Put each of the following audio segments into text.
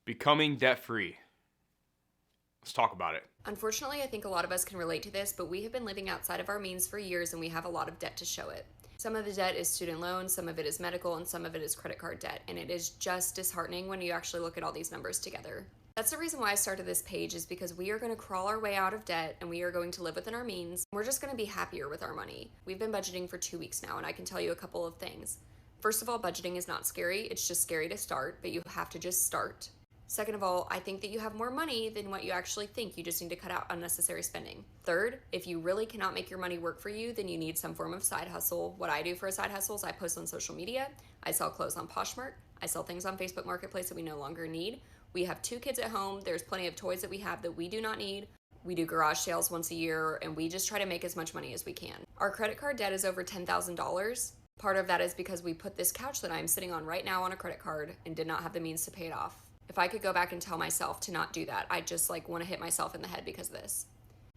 Becoming debt-free. Let's talk about it. Unfortunately, I think a lot of us can relate to this, but we have been living outside of our means for years and we have a lot of debt to show it. Some of the debt is student loans, some of it is medical, and some of it is credit card debt, and it is just disheartening when you actually look at all these numbers together. That's the reason why I started this page, is because we are going to crawl our way out of debt and we are going to live within our means. We're just going to be happier with our money. We've been budgeting for 2 weeks now, and I can tell you a couple of things. First of all, budgeting is not scary. It's just scary to start, but you have to just start. Second of all, I think that you have more money than what you actually think. You just need to cut out unnecessary spending. Third, if you really cannot make your money work for you, then you need some form of side hustle. What I do for a side hustle is I post on social media. I sell clothes on Poshmark. I sell things on Facebook Marketplace that we no longer need. We have 2 kids at home. There's plenty of toys that we have that we do not need. We do garage sales once a year, and we just try to make as much money as we can. Our credit card debt is over $10,000. Part of that is because we put this couch that I'm sitting on right now on a credit card and did not have the means to pay it off. If I could go back and tell myself to not do that, I'd just want to hit myself in the head because of this.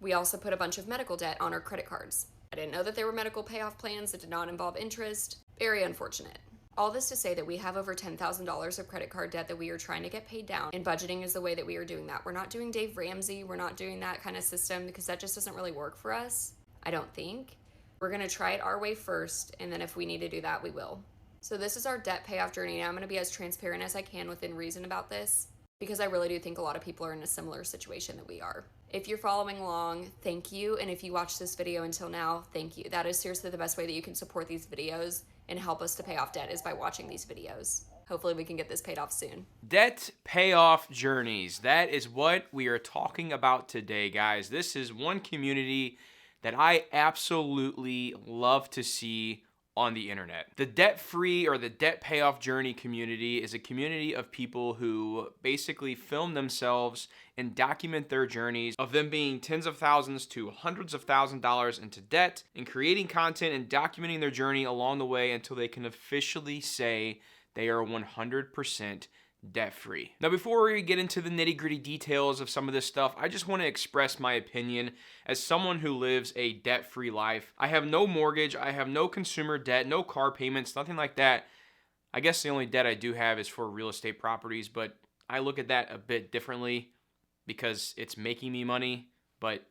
We also put a bunch of medical debt on our credit cards. I didn't know that there were medical payoff plans that did not involve interest. Very unfortunate. All this to say that we have over $10,000 of credit card debt that we are trying to get paid down, and budgeting is the way that we are doing that. We're not doing Dave Ramsey. We're not doing that kind of system because that just doesn't really work for us, I don't think. We're going to try it our way first, and then if we need to do that, we will. So this is our debt payoff journey, and I'm going to be as transparent as I can within reason about this, because I really do think a lot of people are in a similar situation that we are. If you're following along, thank you, and if you watched this video until now, thank you. That is seriously the best way that you can support these videos and help us to pay off debt, is by watching these videos. Hopefully we can get this paid off soon. Debt payoff journeys. That is what we are talking about today, guys. This is one community that I absolutely love to see on the internet. The debt-free or the debt payoff journey community is a community of people who basically film themselves and document their journeys of them being tens of thousands to hundreds of thousands of dollars into debt, and creating content and documenting their journey along the way until they can officially say they are 100% debt-free. Now, before we get into the nitty-gritty details of some of this stuff, I just want to express my opinion as someone who lives a debt-free life. I have no mortgage, I have no consumer debt, no car payments, nothing like that. I guess the only debt I do have is for real estate properties, but I look at that a bit differently because it's making me money, but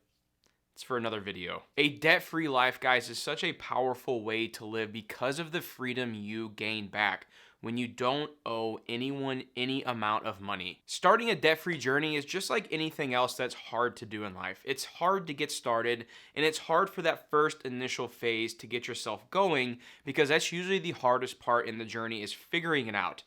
it's for another video. A debt-free life, guys, is such a powerful way to live because of the freedom you gain back when you don't owe anyone any amount of money. Starting a debt-free journey is just like anything else that's hard to do in life. It's hard to get started, and it's hard for that first initial phase to get yourself going, because that's usually the hardest part in the journey, is figuring it out.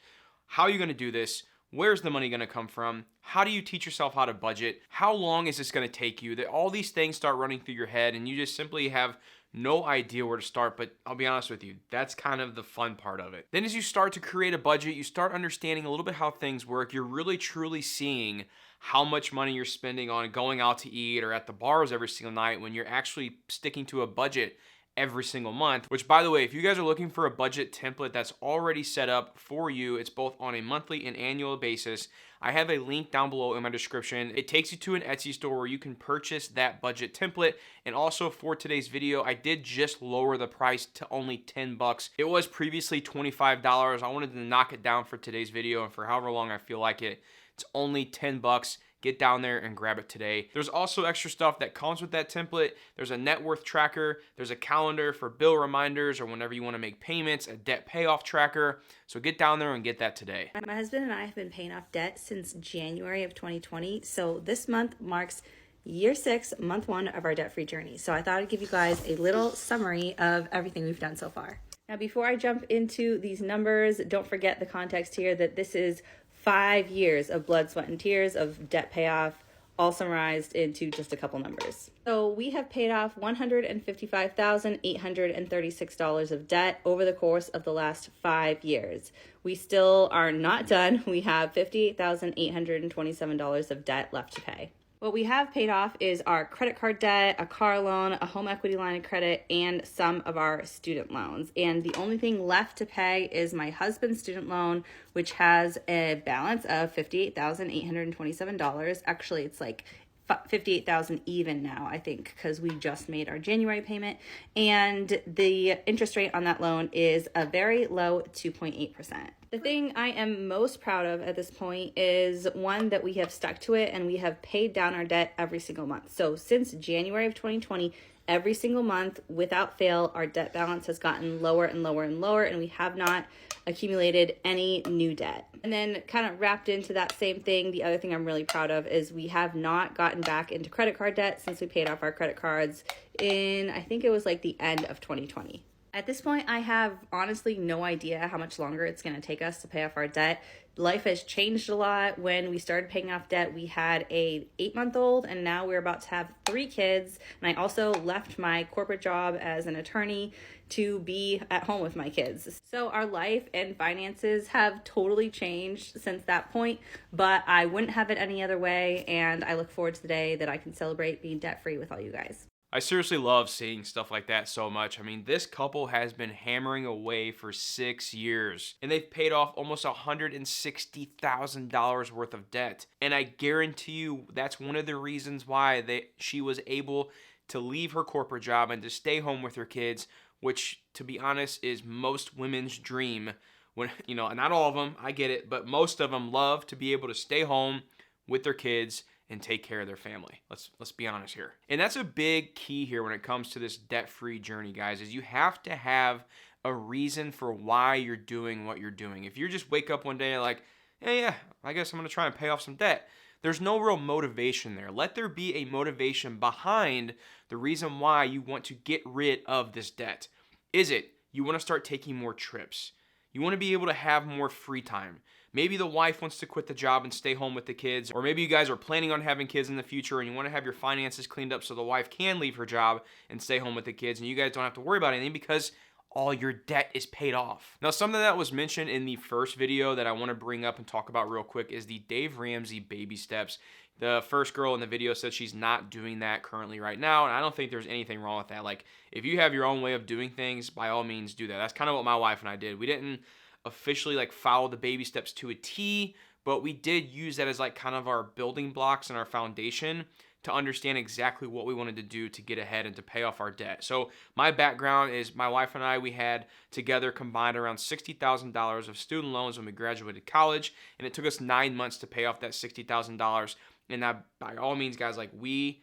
How are you gonna do this? Where's the money gonna come from? How do you teach yourself how to budget? How long is this gonna take you? That all these things start running through your head, and you just simply have no idea where to start. But I'll be honest with you, that's kind of the fun part of it. Then as you start to create a budget, you start understanding a little bit how things work. You're really truly seeing how much money you're spending on going out to eat or at the bars every single night, when you're actually sticking to a budget every single month. Which, by the way, if you guys are looking for a budget template that's already set up for you, it's both on a monthly and annual basis, I have a link down below in my description. It takes you to an Etsy store where you can purchase that budget template. And also, for today's video, I did just lower the price to only 10 bucks. It was previously $25. I wanted to knock it down for today's video, and for however long I feel like it, it's only 10 bucks. Get down there and grab it today. There's also extra stuff that comes with that template. There's a net worth tracker. There's a calendar for bill reminders or whenever you want to make payments, a debt payoff tracker. So get down there and get that today. My husband and I have been paying off debt since January of 2020. So this month marks year 6, month 1 of our debt-free journey. So I thought I'd give you guys a little summary of everything we've done so far. Now, before I jump into these numbers, don't forget the context here that this is 5 years of blood, sweat, and tears of debt payoff, all summarized into just a couple numbers. So we have paid off $155,836 of debt over the course of the last 5 years. We still are not done. We have $58,827 of debt left to pay. What we have paid off is our credit card debt, a car loan, a home equity line of credit, and some of our student loans. And the only thing left to pay is my husband's student loan, which has a balance of $58,827. Actually, it's like $58,000 even now, I think, because we just made our January payment. And the interest rate on that loan is a very low 2.8%. The thing I am most proud of at this point is one that we have stuck to it and we have paid down our debt every single month. So since January of 2020, every single month without fail, our debt balance has gotten lower and lower and lower, and we have not accumulated any new debt. And then kind of wrapped into that same thing, the other thing I'm really proud of is we have not gotten back into credit card debt since we paid off our credit cards in, I think it was like the end of 2020. At this point, I have honestly no idea how much longer it's going to take us to pay off our debt. Life has changed a lot. When we started paying off debt, we had a 8-month-old, and now we're about to have 3 kids. And I also left my corporate job as an attorney to be at home with my kids. So our life and finances have totally changed since that point, but I wouldn't have it any other way. And I look forward to the day that I can celebrate being debt-free with all you guys. I seriously love seeing stuff like that so much. I mean, this couple has been hammering away for 6 years, and they've paid off almost $160,000 worth of debt. And I guarantee you that's one of the reasons why she was able to leave her corporate job and to stay home with her kids, which, to be honest, is most women's dream. When, you know, not all of them, I get it, but most of them love to be able to stay home with their kids and take care of their family. Let's be honest here. And that's a big key here when it comes to this debt-free journey, guys, is you have to have a reason for why you're doing what you're doing. If you just wake up one day like, hey, yeah, I guess I'm going to try and pay off some debt, there's no real motivation there. Let there be a motivation behind the reason why you want to get rid of this debt. Is it you want to start taking more trips? You want to be able to have more free time. Maybe the wife wants to quit the job and stay home with the kids, or maybe you guys are planning on having kids in the future and you want to have your finances cleaned up so the wife can leave her job and stay home with the kids and you guys don't have to worry about anything because all your debt is paid off. Now, something that was mentioned in the first video that I want to bring up and talk about real quick is the Dave Ramsey baby steps. The first girl in the video said she's not doing that currently right now, and I don't think there's anything wrong with that. Like, if you have your own way of doing things, by all means do that. That's kind of what my wife and I did. We didn't officially like follow the baby steps to a T, but we did use that as like kind of our building blocks and our foundation to understand exactly what we wanted to do to get ahead and to pay off our debt. So my background is my wife and I, we had together combined around $60,000 of student loans when we graduated college, and it took us 9 months to pay off that $60,000. And that, by all means, guys, like we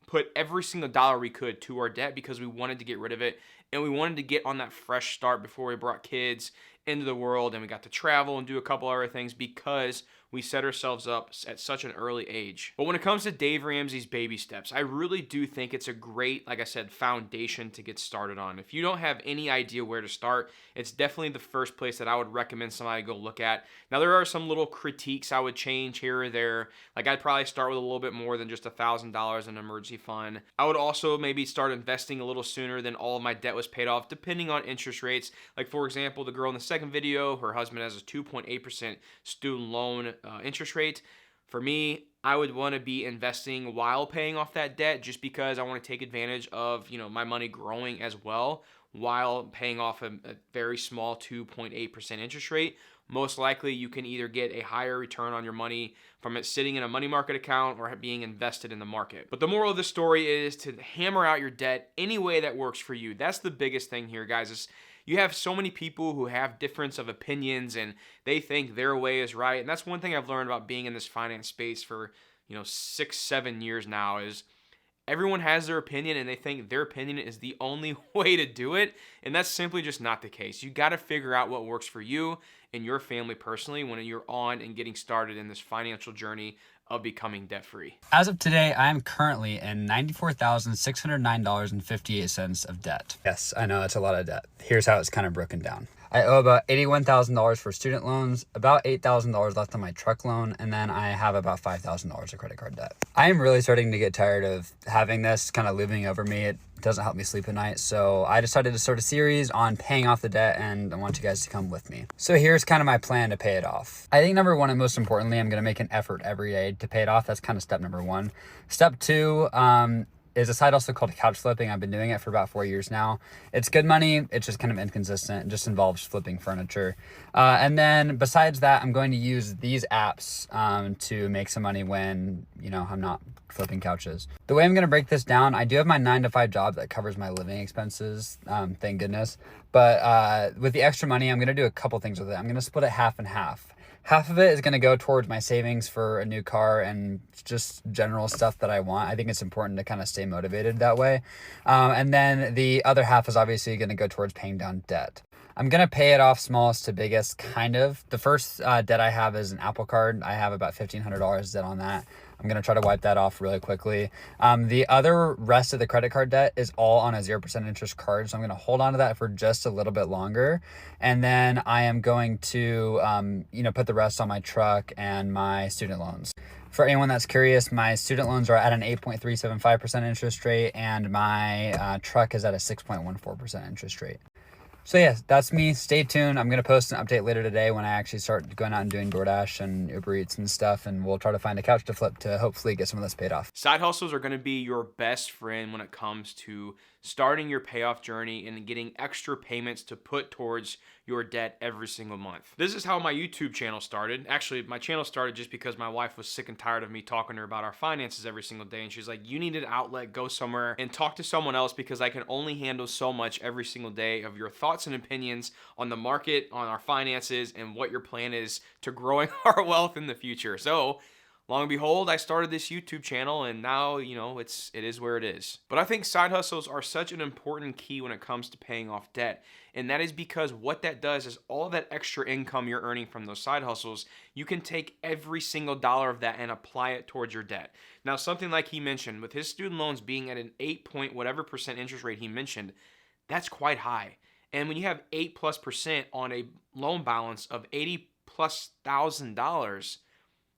put every single dollar we could to our debt because we wanted to get rid of it, and we wanted to get on that fresh start before we brought kids into the world and we got to travel and do a couple other things because we set ourselves up at such an early age. But when it comes to Dave Ramsey's baby steps, I really do think it's a great, like I said, foundation to get started on. If you don't have any idea where to start, it's definitely the first place that I would recommend somebody go look at. Now, there are some little critiques I would change here or there. Like, I'd probably start with a little bit more than just $1,000 in an emergency fund. I would also maybe start investing a little sooner than all of my debt was paid off, depending on interest rates. Like, for example, the girl in the second video, her husband has a 2.8% student loan interest rate. For me, I would want to be investing while paying off that debt just because I want to take advantage of, you know, my money growing as well while paying off a very small 2.8% interest rate. Most likely you can either get a higher return on your money from it sitting in a money market account or being invested in the market. But the moral of the story is to hammer out your debt any way that works for you. That's the biggest thing here, guys, is you have so many people who have difference of opinions and they think their way is right. And that's one thing I've learned about being in this finance space for, 6-7 years now is everyone has their opinion and they think their opinion is the only way to do it. And that's simply just not the case. You got to figure out what works for you and your family personally when you're on and getting started in this financial journey of becoming debt-free. As of today, I am currently in $94,609.58 of debt. Yes, I know that's a lot of debt. Here's how it's kind of broken down. I owe about $81,000 for student loans, about $8,000 left on my truck loan, and then I have about $5,000 of credit card debt. I am really starting to get tired of having this kind of looming over me. It doesn't help me sleep at night, so I decided to start a series on paying off the debt, and I want you guys to come with me. So here's kind of my plan to pay it off. I think number one, and most importantly, I'm going to make an effort every day to pay it off. That's kind of step number one. Step two, is a side hustle called couch flipping. I've been doing it for about 4 years now. It's good money. It's just kind of inconsistent. It just involves flipping furniture. And then besides that, I'm going to use these apps to make some money when, I'm not flipping couches. The way I'm going to break this down, I do have my 9-to-5 job that covers my living expenses. Thank goodness. But with the extra money, I'm going to do a couple things with it. I'm going to split it half and half. Half of it is going to go towards my savings for a new car and just general stuff that I want. I think it's important to kind of stay motivated that way. And then the other half is obviously going to go towards paying down debt. I'm going to pay it off smallest to biggest, kind of. The first debt I have is an Apple Card. I have about $1,500 debt on that. I'm going to try to wipe that off really quickly. The other rest of the credit card debt is all on a 0% interest card. So I'm going to hold on to that for just a little bit longer. And then I am going to, put the rest on my truck and my student loans. For anyone that's curious, my student loans are at an 8.375% interest rate and my truck is at a 6.14% interest rate. So yeah, that's me. Stay tuned. I'm going to post an update later today when I actually start going out and doing DoorDash and Uber Eats and stuff. And we'll try to find a couch to flip to hopefully get some of this paid off. Side hustles are going to be your best friend when it comes to starting your payoff journey and getting extra payments to put towards your debt every single month. This is how my YouTube channel started. Actually, my channel started just because my wife was sick and tired of me talking to her about our finances every single day. And she's like, you need an outlet, go somewhere and talk to someone else because I can only handle so much every single day of your thoughts and opinions on the market, on our finances, and what your plan is to growing our wealth in the future. So long and behold, I started this YouTube channel and now, it is where it is. But I think side hustles are such an important key when it comes to paying off debt. And that is because what that does is all that extra income you're earning from those side hustles, you can take every single dollar of that and apply it towards your debt. Now, something like he mentioned, with his student loans being at an 8% interest rate he mentioned, that's quite high. And when you have 8+% on a loan balance of $80,000+,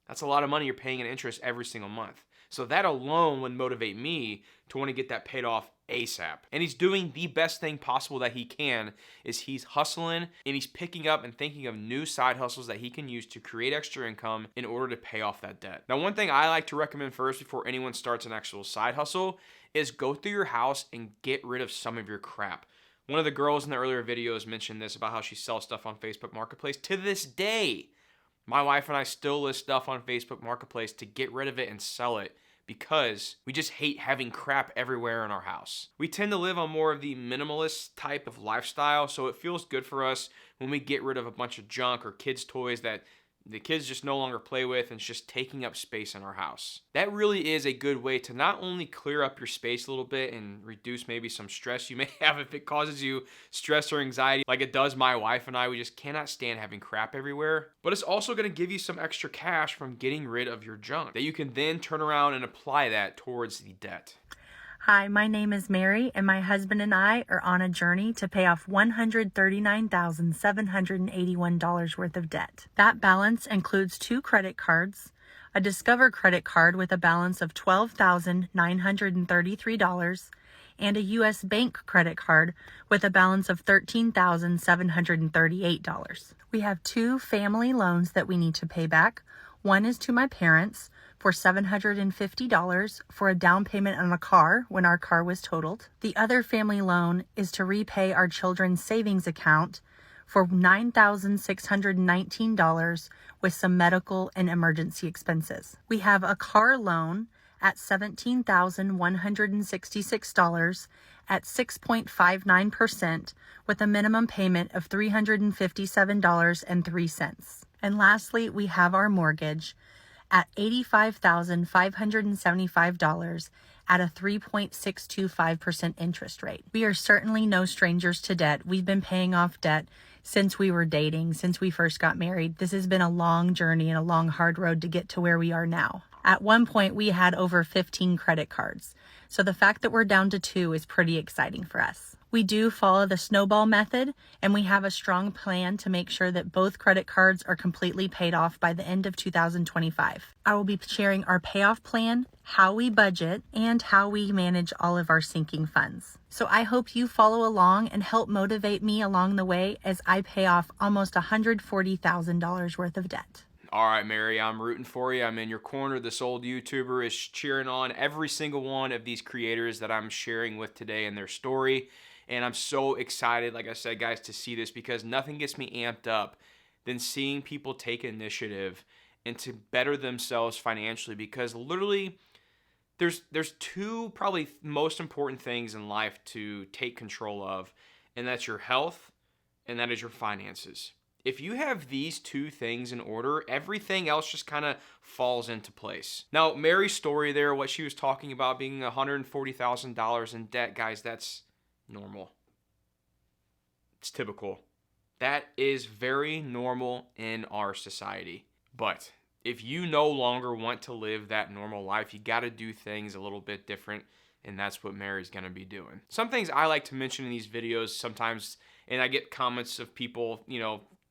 that's a lot of money you're paying in interest every single month. So that alone would motivate me to want to get that paid off ASAP. And he's doing the best thing possible that he can, is he's hustling and he's picking up and thinking of new side hustles that he can use to create extra income in order to pay off that debt. Now, one thing I like to recommend first before anyone starts an actual side hustle is go through your house and get rid of some of your crap. One of the girls in the earlier videos mentioned this about how she sells stuff on Facebook Marketplace. To this day, my wife and I still list stuff on Facebook Marketplace to get rid of it and sell it because we just hate having crap everywhere in our house. We tend to live on more of the minimalist type of lifestyle, so it feels good for us when we get rid of a bunch of junk or kids' toys that the kids just no longer play with and it's just taking up space in our house. That really is a good way to not only clear up your space a little bit and reduce maybe some stress you may have if it causes you stress or anxiety like it does my wife and I. We just cannot stand having crap everywhere. But it's also going to give you some extra cash from getting rid of your junk that you can then turn around and apply that towards the debt. Hi, my name is Mary, and my husband and I are on a journey to pay off $139,781 worth of debt. That balance includes 2 credit cards, a Discover credit card with a balance of $12,933, and a U.S. Bank credit card with a balance of $13,738. We have 2 family loans that we need to pay back. One is to my parents for $750 for a down payment on a car when our car was totaled. The other family loan is to repay our children's savings account for $9,619 with some medical and emergency expenses. We have a car loan at $17,166 at 6.59% with a minimum payment of $357.03. And lastly, we have our mortgage at $85,575 at a 3.625% interest rate. We are certainly no strangers to debt. We've been paying off debt since we were dating, since we first got married. This has been a long journey and a long, hard road to get to where we are now. At one point, we had over 15 credit cards. So the fact that we're down to 2 is pretty exciting for us. We do follow the snowball method, and we have a strong plan to make sure that both credit cards are completely paid off by the end of 2025. I will be sharing our payoff plan, how we budget, and how we manage all of our sinking funds. So I hope you follow along and help motivate me along the way as I pay off almost $140,000 worth of debt. All right, Mary, I'm rooting for you. I'm in your corner. This old YouTuber is cheering on every single one of these creators that I'm sharing with today and their story. And I'm so excited, like I said, guys, to see this, because nothing gets me amped up than seeing people take initiative and to better themselves financially. Because literally, there's two probably most important things in life to take control of, and that's your health and that is your finances. If you have these two things in order, everything else just kind of falls into place. Now, Mary's story there, what she was talking about being $140,000 in debt, guys, that's normal. It's typical. That is very normal in our society. But if you no longer want to live that normal life, you got to do things a little bit different, and that's what Mary's going to be doing. Some things I like to mention in these videos sometimes, and I get comments of people,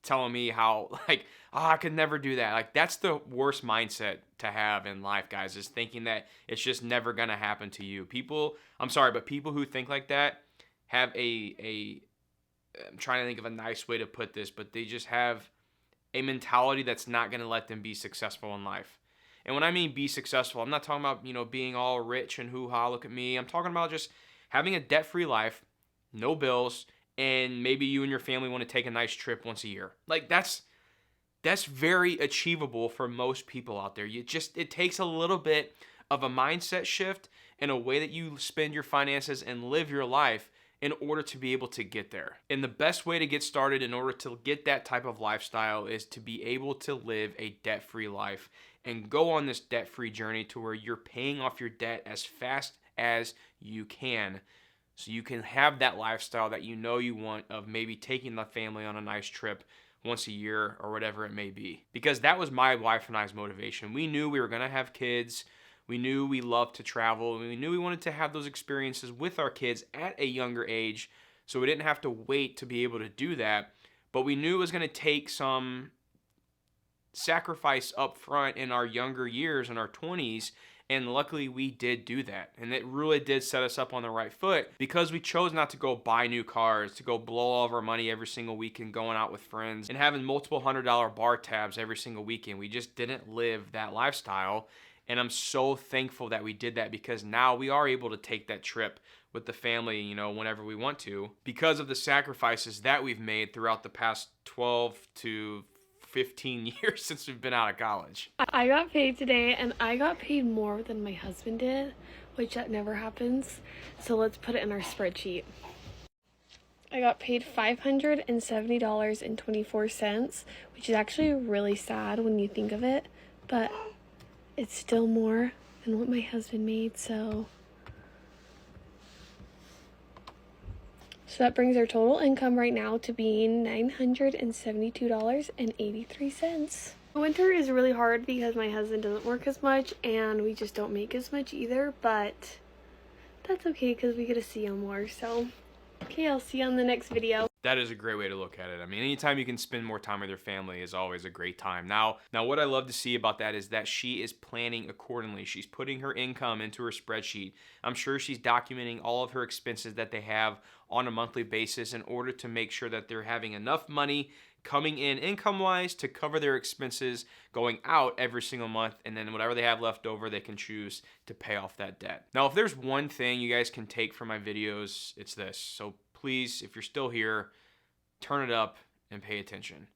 telling me how, like, oh, I could never do that. Like, that's the worst mindset to have in life, guys, is thinking that it's just never going to happen to you. I'm sorry, but people who think like that have I'm trying to think of a nice way to put this, but they just have a mentality that's not going to let them be successful in life. And when I mean be successful, I'm not talking about, being all rich and hoo-ha, look at me. I'm talking about just having a debt-free life, no bills, and maybe you and your family want to take a nice trip once a year. Like, that's very achievable for most people out there. It takes a little bit of a mindset shift and a way that you spend your finances and live your life in order to be able to get there. And the best way to get started in order to get that type of lifestyle is to be able to live a debt-free life and go on this debt-free journey to where you're paying off your debt as fast as you can, so you can have that lifestyle that you want of maybe taking the family on a nice trip once a year or whatever it may be. Because that was my wife and I's motivation. We knew we were going to have kids. We knew we loved to travel. We knew we wanted to have those experiences with our kids at a younger age, so we didn't have to wait to be able to do that. But we knew it was going to take some sacrifice up front in our younger years, in our 20s, and luckily we did do that. And it really did set us up on the right foot, because we chose not to go buy new cars, to go blow all of our money every single weekend going out with friends and having multiple $100 bar tabs every single weekend. We just didn't live that lifestyle. And I'm so thankful that we did that, because now we are able to take that trip with the family, whenever we want to, because of the sacrifices that we've made throughout the past 12 to 15 years since we've been out of college. I got paid today, and I got paid more than my husband did, which that never happens. So let's put it in our spreadsheet. I got paid $570.24, which is actually really sad when you think of it, but it's still more than what my husband made, so that brings our total income right now to being $972.83. Winter is really hard because my husband doesn't work as much and we just don't make as much either, but that's okay because we get to see him more. So, okay, I'll see you on the next video. That is a great way to look at it. I mean, anytime you can spend more time with your family is always a great time. Now what I love to see about that is that she is planning accordingly. She's putting her income into her spreadsheet. I'm sure she's documenting all of her expenses that they have on a monthly basis in order to make sure that they're having enough money coming in income-wise to cover their expenses going out every single month, and then whatever they have left over, they can choose to pay off that debt. Now, if there's one thing you guys can take from my videos, it's this. So please, if you're still here, turn it up and pay attention.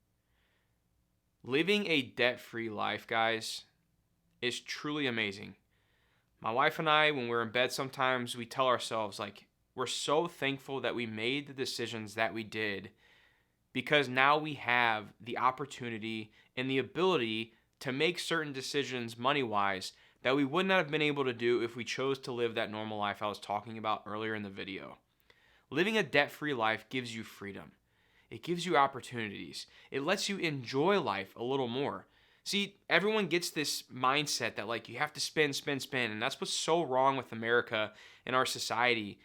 Living a debt-free life, guys, is truly amazing. My wife and I, when we're in bed sometimes, we tell ourselves, like, we're so thankful that we made the decisions that we did, because now we have the opportunity and the ability to make certain decisions money-wise that we would not have been able to do if we chose to live that normal life I was talking about earlier in the video. Living a debt-free life gives you freedom. It gives you opportunities. It lets you enjoy life a little more. See, everyone gets this mindset that, like, you have to spend, and that's what's so wrong with America and our society,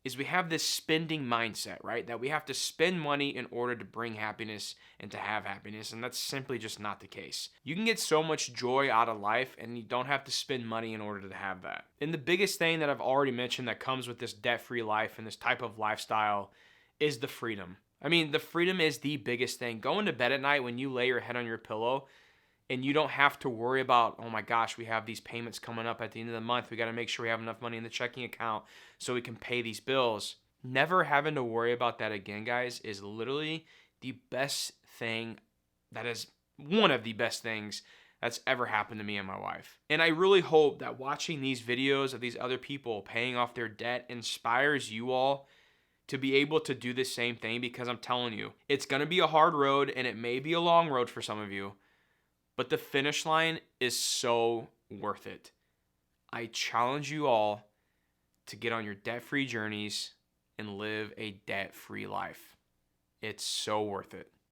is we have this spending mindset, right? That we have to spend money in order to bring happiness and to have happiness, and that's simply just not the case. You can get so much joy out of life, and you don't have to spend money in order to have that. And the biggest thing that I've already mentioned that comes with this debt-free life and this type of lifestyle is the freedom. I mean, the freedom is the biggest thing. Going to bed at night when you lay your head on your pillow, And you don't have to worry about, oh my gosh, we have these payments coming up at the end of the month. We got to make sure we have enough money in the checking account so we can pay these bills. Never having to worry about that again, guys, is literally the best thing. That is one of the best things that's ever happened to me and my wife. And I really hope that watching these videos of these other people paying off their debt inspires you all to be able to do the same thing, because I'm telling you, it's going to be a hard road and it may be a long road for some of you, but the finish line is so worth it. I challenge you all to get on your debt-free journeys and live a debt-free life. It's so worth it.